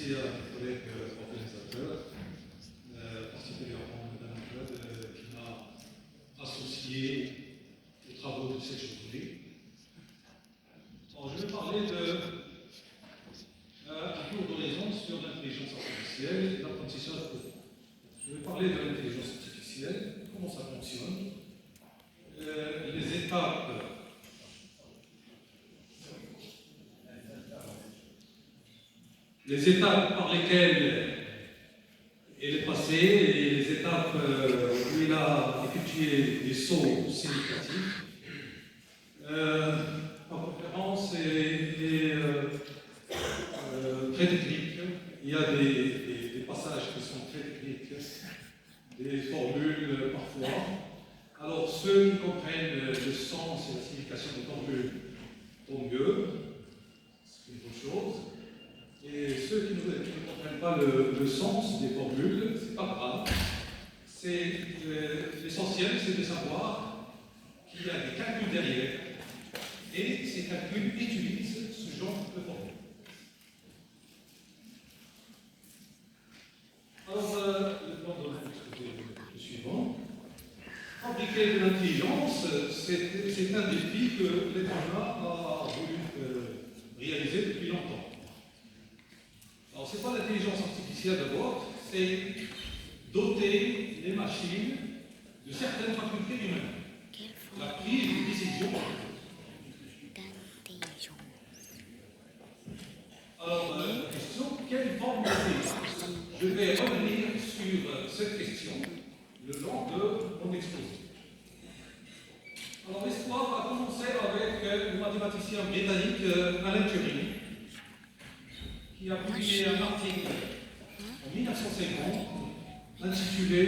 merci à mes collègues organisateurs, particulièrement Mme Claude, qui m'a associé aux travaux de cette journée. Alors, je vais parler un tour d'horizon sur l'intelligence artificielle et l'apprentissage pour vous. Je vais parler de l'intelligence artificielle, comment ça fonctionne, les étapes. Les étapes par lesquelles elle est passée et les étapes où il a effectué des sauts significatifs. Ma conférence est très technique. Il y a des passages qui sont très techniques, des formules parfois. Alors ceux qui comprennent le sens et la signification des formules, tant mieux, c'est une bonne chose. Et ceux qui ne comprennent pas le sens des formules, c'est pas grave. L'essentiel, c'est de savoir qu'il y a des calculs derrière. Et ces calculs utilisent ce genre de formules. Alors, le plan de le suivant. Fabriquer de l'intelligence, c'est un défi que l'être humain a voulu réaliser depuis longtemps. Alors, ce n'est pas l'intelligence artificielle d'abord, c'est doter les machines de certaines facultés humaines. La prise de décision. Alors, la question, quelle forme d'intelligence? Je vais revenir sur cette question le long de mon exposé. Alors, l'histoire va commencer avec le mathématicien britannique Alan Turing, qui a publié un article en 1950 intitulé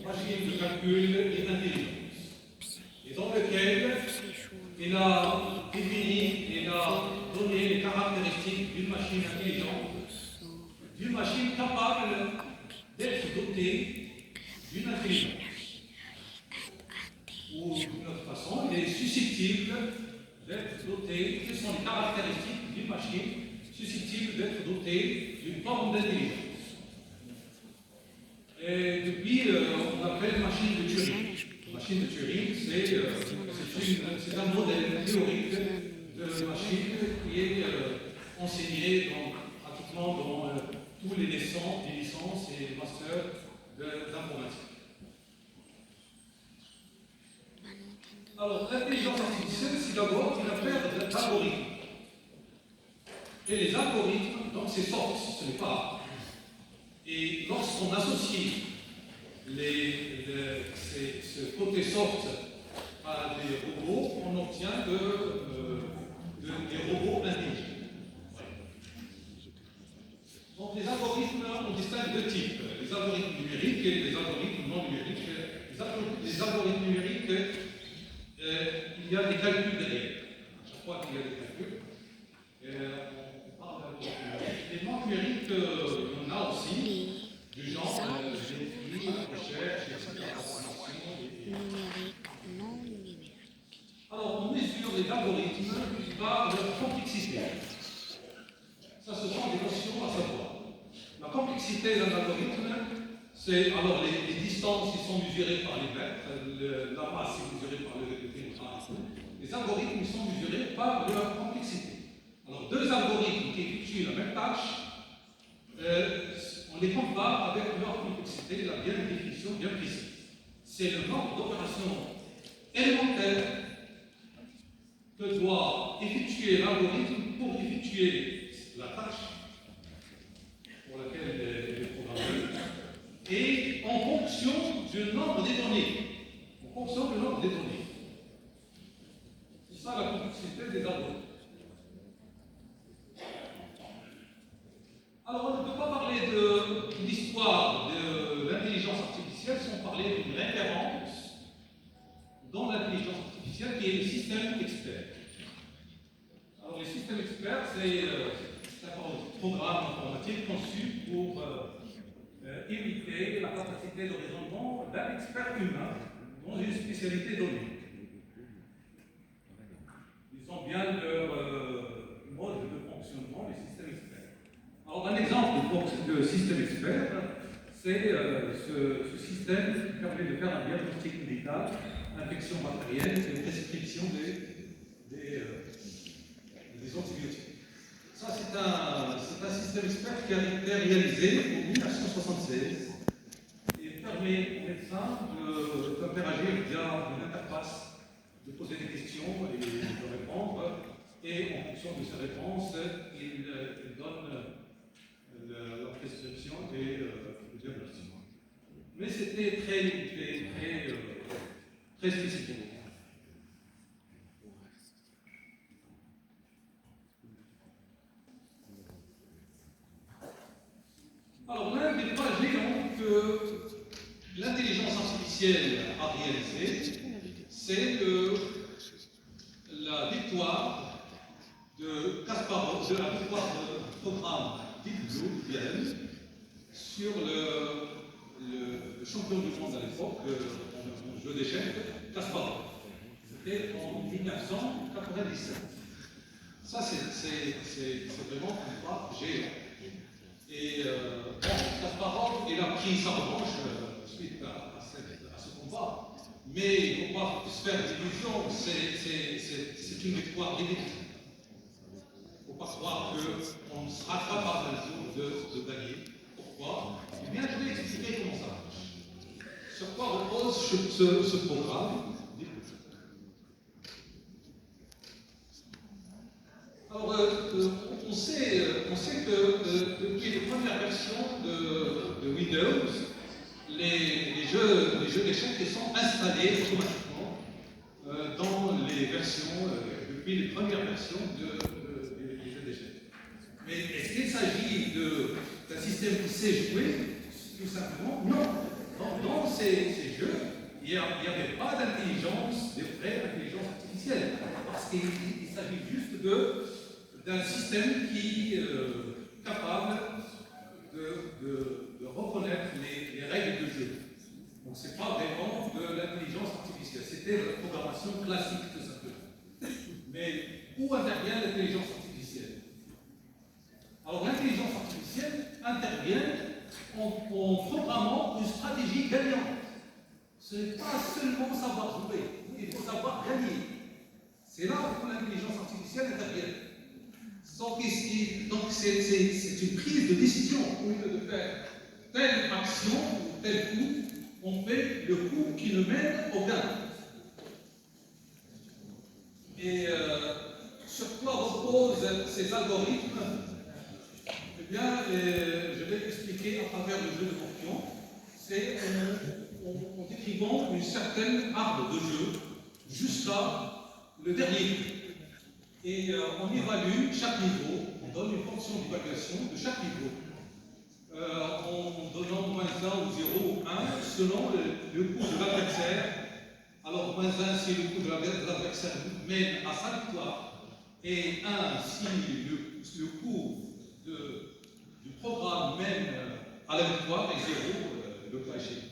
Machine de calcul et d'intelligence, et dans lequel il a défini, il a donné les caractéristiques d'une machine intelligente, d'une machine capable d'être dotée d'une intelligence. Ou d'une autre façon, il est susceptible d'être doté, quelles sont les caractéristiques d'une machine susceptible d'être dotée d'une forme d'intelligence. Et depuis, on appelle machine de Turing. La machine de Turing, c'est un modèle théorique de machine qui est enseigné pratiquement dans tous les licences et les masters d'informatique. Alors, l'intelligence artificielle, c'est d'abord une affaire d'algorithmes. Et les algorithmes, donc c'est soft, ce n'est pas. Et lorsqu'on associe ce côté soft à des robots, on obtient des robots intelligents. Donc les algorithmes, on distingue deux types, les algorithmes numériques et les algorithmes non numériques. Les algorithmes numériques, il y a des calculs derrière. À chaque fois qu'il y a des calculs, on parle d'algorithmes numériques. Les non numériques, il y en a aussi, du genre géométrie, recherche, etc. Numérique, non numérique. Alors, on mesure les algorithmes par leur complexité. Ça, ce sont des notions à savoir. La complexité d'un algorithme, c'est alors les distances qui sont mesurées par les mètres, la masse est mesurée par le kilomètre. Les algorithmes sont mesurés par leur complexité. Alors, deux algorithmes qui effectuent la même tâche, on les compare avec leur complexité, la bien définition bien précise. C'est le nombre d'opérations élémentaires que doit effectuer l'algorithme pour effectuer la tâche pour laquelle il est programmé, et en fonction du nombre des données. En fonction du nombre des données. C'est ça la complexité des algorithmes. Alors, on ne peut pas parler de l'histoire de l'intelligence artificielle sans parler d'une référence dans l'intelligence artificielle qui est le système expert. Alors, le système expert, c'est un programme informatique conçu pour imiter la capacité de raisonnement d'un expert humain dans une spécialité donnée. Ils ont bien leur mode de fonctionnement, les systèmes experts. système expert, c'est ce système qui permet de faire un diagnostic médical, infection bactérienne et prescription des antibiotiques. Ça, c'est un système expert qui a été réalisé en 1976 et permet aux médecins d'interagir via une interface, de poser des questions et de répondre. Et en fonction de ces réponses, il donne la prescription et le diagnostic. Mais c'était très spécifique. Alors, l'un des pas géants que l'intelligence artificielle a réalisé, c'est la victoire de Kasparov, de la victoire du programme Deep Blue sur le champion du monde à l'époque, en jeu d'échecs, Kasparov. C'était en 1997. Ça, c'est vraiment un pas géant. Et Kasparov, il a pris sa revanche suite à ce combat. Mais il ne faut pas se faire d'illusions, c'est une victoire ridicule. Il ne faut pas croire qu'on sera capable un jour de gagner. Pourquoi? Eh bien, je vais expliquer comment ça marche. Sur quoi repose ce programme? Alors, on sait que depuis les premières versions de Windows, les jeux d'échecs sont installés automatiquement dans les versions, depuis les premières versions des jeux d'échecs. Mais est-ce qu'il s'agit d'un système qui sait jouer? Tout simplement, non. Dans ces jeux, il n'y avait pas d'intelligence, de vraie intelligence artificielle, parce qu'il s'agit juste d'un système qui est capable de reconnaître les règles de jeu. Donc ce n'est pas vraiment de l'intelligence artificielle, c'était de la programmation classique tout simplement. Mais où intervient l'intelligence artificielle? Alors l'intelligence artificielle intervient en programmant une stratégie gagnante. Ce n'est pas seulement savoir jouer, il faut savoir gagner. C'est là où l'intelligence artificielle intervient. Donc c'est une prise de décision. Au lieu de faire telle action ou tel coup, on fait le coup qui le mène au gain. Et sur quoi reposent ces algorithmes? Eh bien, je vais expliquer à travers le jeu de champion. C'est en décrivant une certaine arme de jeu jusqu'à le dernier coup. Et on évalue chaque niveau, on donne une fonction d'évaluation de chaque niveau, en donnant moins 1 ou 0 ou 1 selon le coût de l'adversaire. Alors moins 1 si le coût de l'adversaire mène à sa victoire, et 1 si le coût du programme mène à la victoire, et 0 le cas échéant.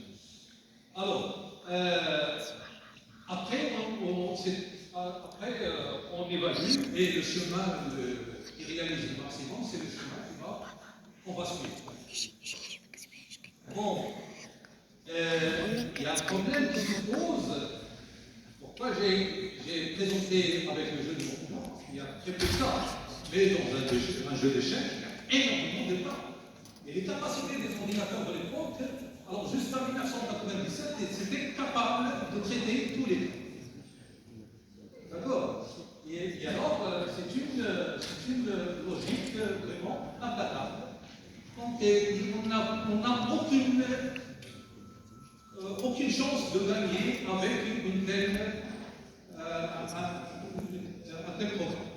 Alors, après, on évalue et le chemin qui réalise le maximum, c'est le chemin qu'on va suivre. Bon, il y a un problème qui se pose. Pourquoi j'ai présenté avec le jeu de mouvement? Il y a très peu de cas, mais dans un jeu d'échecs, il y a énormément de cas. Et les capacités des ordinateurs de l'époque, alors jusqu'en 1997, c'était capable de traiter tous les cas. D'accord? Et alors, c'est une logique vraiment implacable. Donc, on n'a aucune chance de gagner avec un tel programme.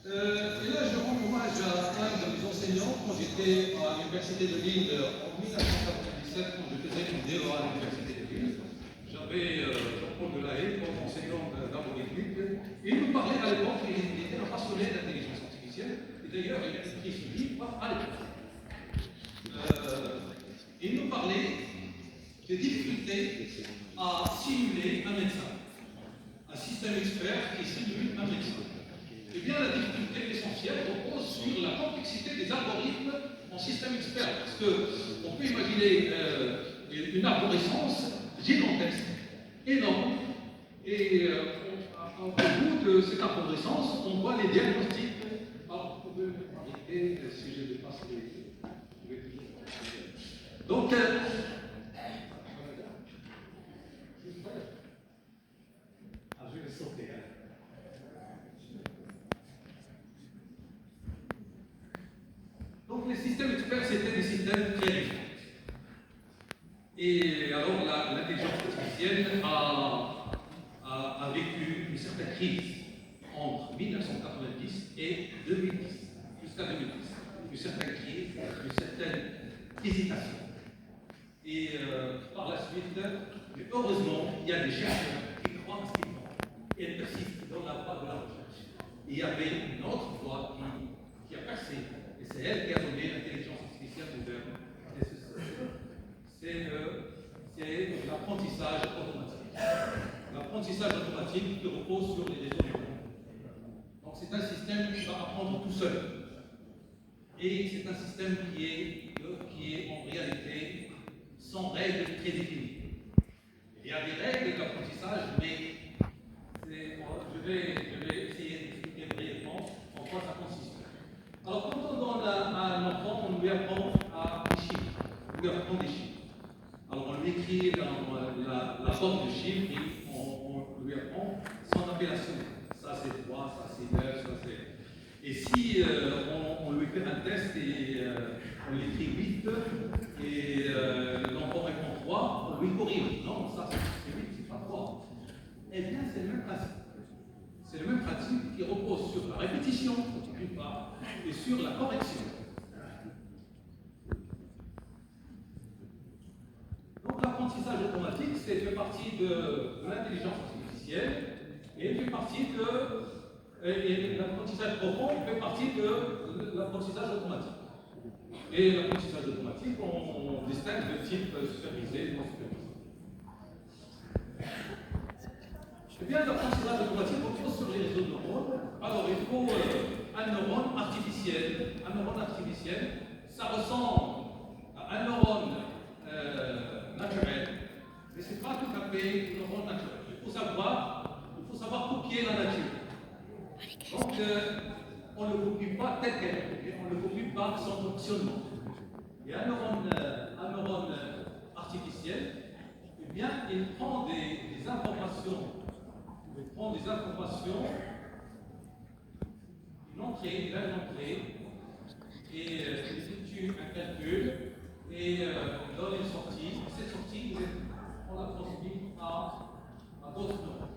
Et là, je rends hommage à un de mes enseignants quand j'étais à l'Université de Lille en 1997, quand je faisais une DEA à l'Université de Lille. J'avais Jean-Paul Delahaye comme enseignant d'algorithmique. Et il nous parlait à l'époque, il était un passionné d'intelligence artificielle. Et d'ailleurs, il a écrit ce livre à l'époque. Il nous parlait des difficultés à simuler un médecin. Un système expert qui simule un médecin. Eh bien, la difficulté essentielle repose sur la complexité des algorithmes en système expert. Parce qu'on peut imaginer une arborescence gigantesque, énorme, et au bout de cette arborescence, on voit les diagnostics. Alors, vous pouvez m'arrêter si je dépasse les. Donc, je vais sauter. Donc, les systèmes experts, c'était des systèmes très riches. Et alors, l'intelligence artificielle a vécu une certaine crise entre 1990 et 2010, jusqu'à 2010. Une certaine crise, une certaine hésitation. Et par la suite, mais heureusement, il y a des chercheurs qui croient en ce qu'ils font et persistent dans la voie de la recherche. Et il y avait une autre voie qui a percé, et c'est elle qui a donné l'intelligence artificielle moderne. C'est l'apprentissage automatique. L'apprentissage automatique qui repose sur les réseaux neuronaux. Donc c'est un système qui va apprendre tout seul. Et c'est un système qui est en réalité sans règles très définies. Il y a des règles d'apprentissage, mais je vais essayer d'expliquer brièvement en quoi ça consiste. Alors, quand on donne à un enfant, on lui apprend des chiffres. On lui apprend des chiffres. Alors, on lui écrit dans la forme de chiffres et on lui apprend son appellation. Ça, c'est 3, ça, c'est 9, ça, c'est. Et si on lui fait un test et on l'écrit 8 et l'enfant répond 3, on lui corrige. Non, ça, c'est 8, c'est pas 3. Eh bien, c'est le même principe. C'est le même principe qui repose sur la répétition, d'une part, et sur la correction. Donc l'apprentissage automatique, c'est fait partie de l'intelligence artificielle et fait partie et l'apprentissage profond fait partie de l'apprentissage automatique. Et l'apprentissage automatique, on distingue de type supervisé et non supervisé. Eh bien, l'apprentissage automatique repose sur les réseaux de neurones. Alors, il faut un neurone artificiel. Un neurone artificiel, ça ressemble à un neurone naturel, mais ce n'est pas tout à fait un neurone naturel. Il faut savoir copier la nature. Donc, on ne le copie pas tel quel, on le copie par son fonctionnement. Et un neurone artificiel, eh bien, il prend des informations. Il prend des informations, une entrée, et il effectue un calcul et donne une sortie. Cette sortie, on la transmet à d'autres neurones.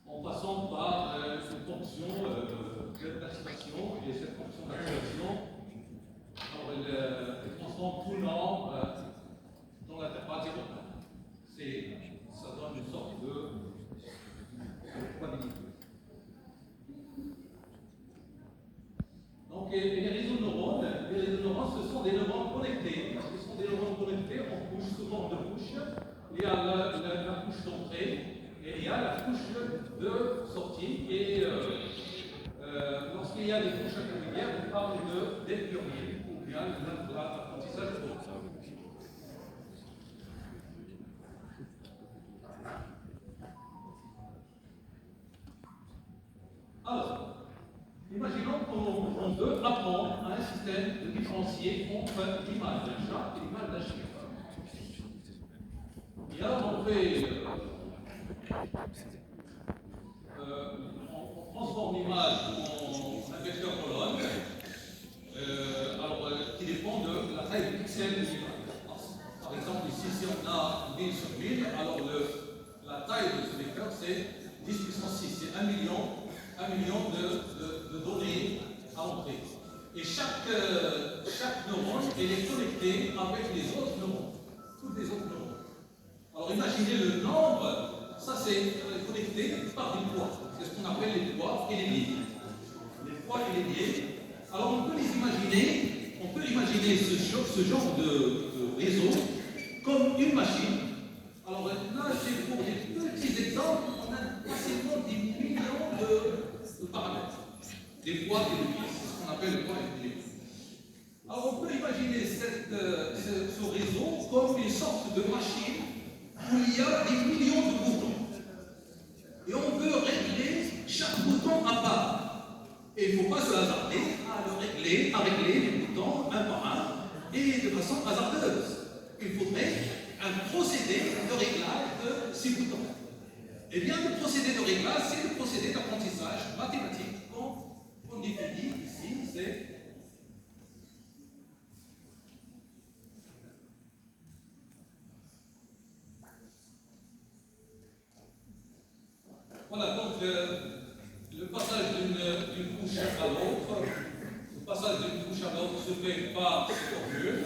En passant par une fonction d'activation, et cette fonction d'activation, elle transforme tout nombre dans l'intervalle 0. Ça donne une sorte de probabilité. Donc, les réseaux de neurones, ce sont des neurones connectés. Ce sont des neurones connectés en couches, sous forme de couches. Il y a la couche d'entrée et il y a la couche de sortie. Et lorsqu'il y a des couches intermédiaires, on parle des pluriels, ou bien de l'apprentissage de l'autre. Alors, imaginons qu'on veut apprendre à un système de différencier entre l'image d'un chat et l'image d'un chien. Et alors, on transforme l'image en un vecteur colonne, qui dépend de la taille du pixel de l'image. Par exemple, ici, si on a 1000 sur 1000, alors la taille de ce vecteur, c'est 10 puissance 6, c'est 1 million de données à entrer. Et chaque neurone, elle est connectée avec les autres neurones, toutes les autres neurones. Alors imaginez le nombre, ça c'est connecté par des poids. C'est ce qu'on appelle les poids et les biais. Les poids et les biais. Alors on peut imaginer ce genre de réseau comme une machine. Alors là, c'est pour des petits exemples, on a facilement des millions une sorte de machine où il y a des millions de boutons. Et on peut régler chaque bouton à part. Et il ne faut pas se hasarder à régler les boutons un par un et de façon hasardeuse. Il faudrait un procédé de réglage de ces boutons. Eh bien, le procédé de réglage, c'est le procédé d'apprentissage mathématique qu'on définit ici. C'est voilà, donc le passage d'une couche à l'autre, le passage d'une couche à l'autre se fait par cette formule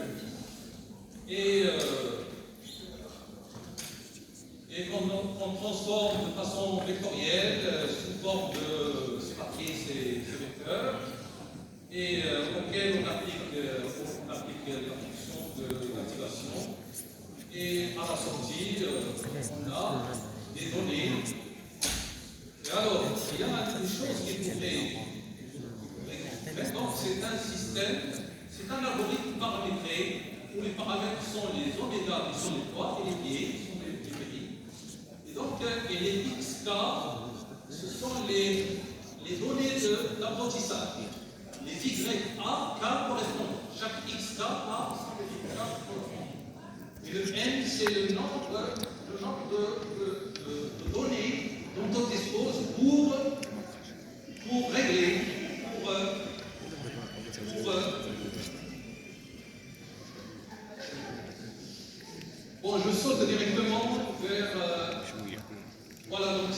et qu'on transforme de façon vectorielle sous forme de matrice et vecteurs et auquel on applique la fonction de l'activation et à la sortie on a des données. Et alors, il y a une chose qui pourrait maintenant, c'est un système, c'est un algorithme paramétré où les paramètres sont les oméga qui sont les poids et les biais qui sont les péris. Et donc, et les xk, ce sont les données d'apprentissage. Les YA, K correspondent. Chaque xk a son xk correspondant. Et le n, c'est le nombre de données dont on dispose pour régler, bon, je saute directement vers voilà, donc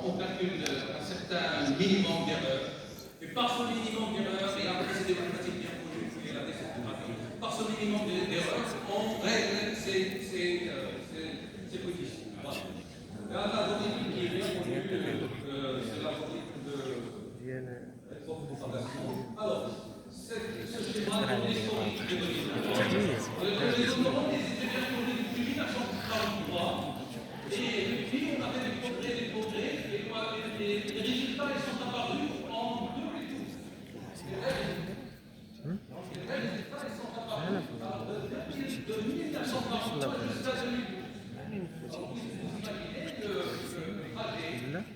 on calcule un certain minimum d'erreur. Et par ce minimum d'erreur, et après c'est des mathématiques bien connues, et la définition, par ce minimum d'erreur, on règle ces coefficients. Voilà. Là, l'algorithme qui est bien connu, c'est l'algorithme de propagation. Alors, ce schéma est historique de les autonomes étaient bien connus depuis 1943. Et puis, on a fait des progrès, et les résultats ils sont apparus en 2012. Les résultats ils sont apparus de 1943 jusqu'à 2012.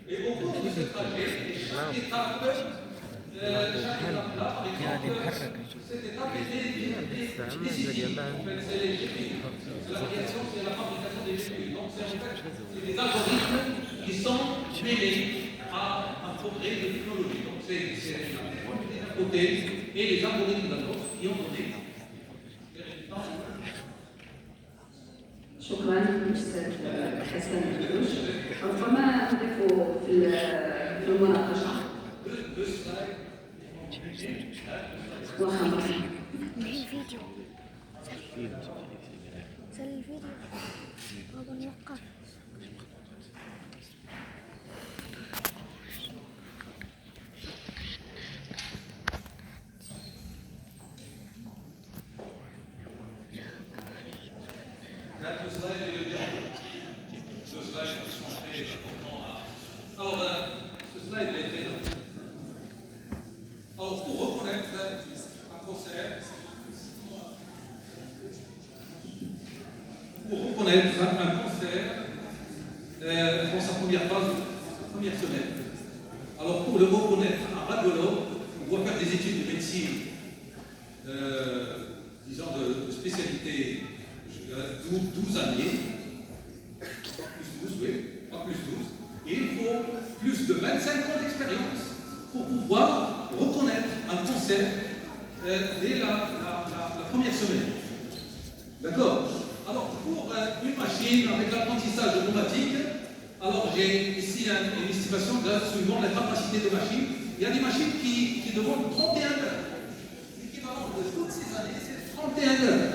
Et au cours de ce trajet, chaque étape, cette étape était décisive. En fait, c'est les GPU. C'est la création, c'est la fabrication des GPU. Donc, c'est des algorithmes qui sont mêlés à un progrès de technologie. Donc, c'est d'un côté et les algorithmes d'un autre qui ont donné des résultats. شكرا أستاذ حسن الدروش. ربما نضيف في المناقشة وخمس الفيديو سال الفيديو بابا نوقف Alors, pour reconnaître un concert, dans sa première phase, sa première semaine. Alors, pour le reconnaître, un radiologue, on doit faire des études de médecine, disons de spécialité, 12 années, plus 12, oui, pas plus 12, et il faut plus de 25 ans d'expérience pour pouvoir reconnaître un cancer dès la première semaine. D'accord? Alors, pour une machine avec l'apprentissage automatique, alors j'ai ici une estimation suivant la capacité de machine. Il y a des machines qui demandent 31 heures. L'équivalent de toutes ces années, c'est 31 heures.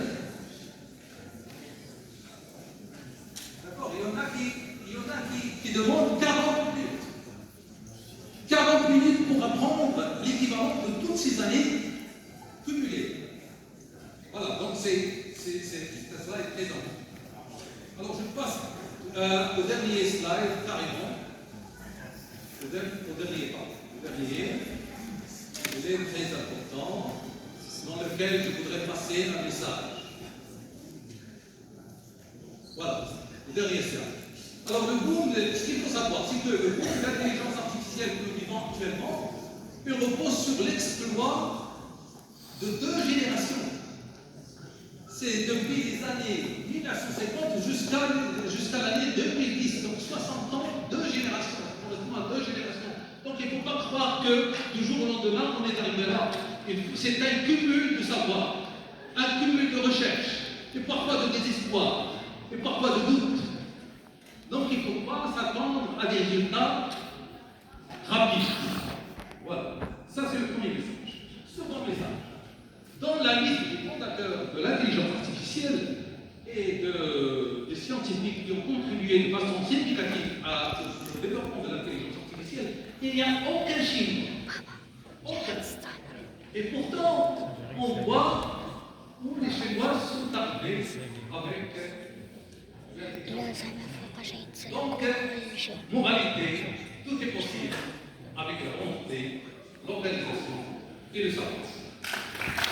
D'accord? Il y en a qui demandent 40 minutes. 40 minutes pour apprendre l'équivalent de toutes ces années cumulées. Voilà, donc cela est présent. Alors je passe au dernier slide carrément. Au dernier pas. Il est très important, dans lequel je voudrais passer un message. derrière ça. Alors le boom, ce qu'il faut savoir, c'est que le boom de l'intelligence artificielle que nous vivons actuellement, il repose sur l'exploit de 2 générations. C'est depuis les années 1950 jusqu'à l'année 2010, donc 60 ans, 2 générations, correspond à 2 générations. Donc il ne faut pas croire que du jour au lendemain on est arrivé là. C'est un cumul de savoir, un cumul de recherche, et parfois de désespoir, et parfois de doute. Donc il ne faut pas s'attendre à des résultats rapides. Voilà, ça c'est le premier message. Second message, dans la liste des fondateurs de l'intelligence artificielle et des scientifiques qui ont contribué de façon significative au développement de l'intelligence artificielle, il n'y a aucun chinois. Aucun. Et pourtant, on voit où les Chinois sont arrivés avec l'intelligence artificielle. Donc, moralité, tout est possible avec la volonté, l'organisation et le savoir.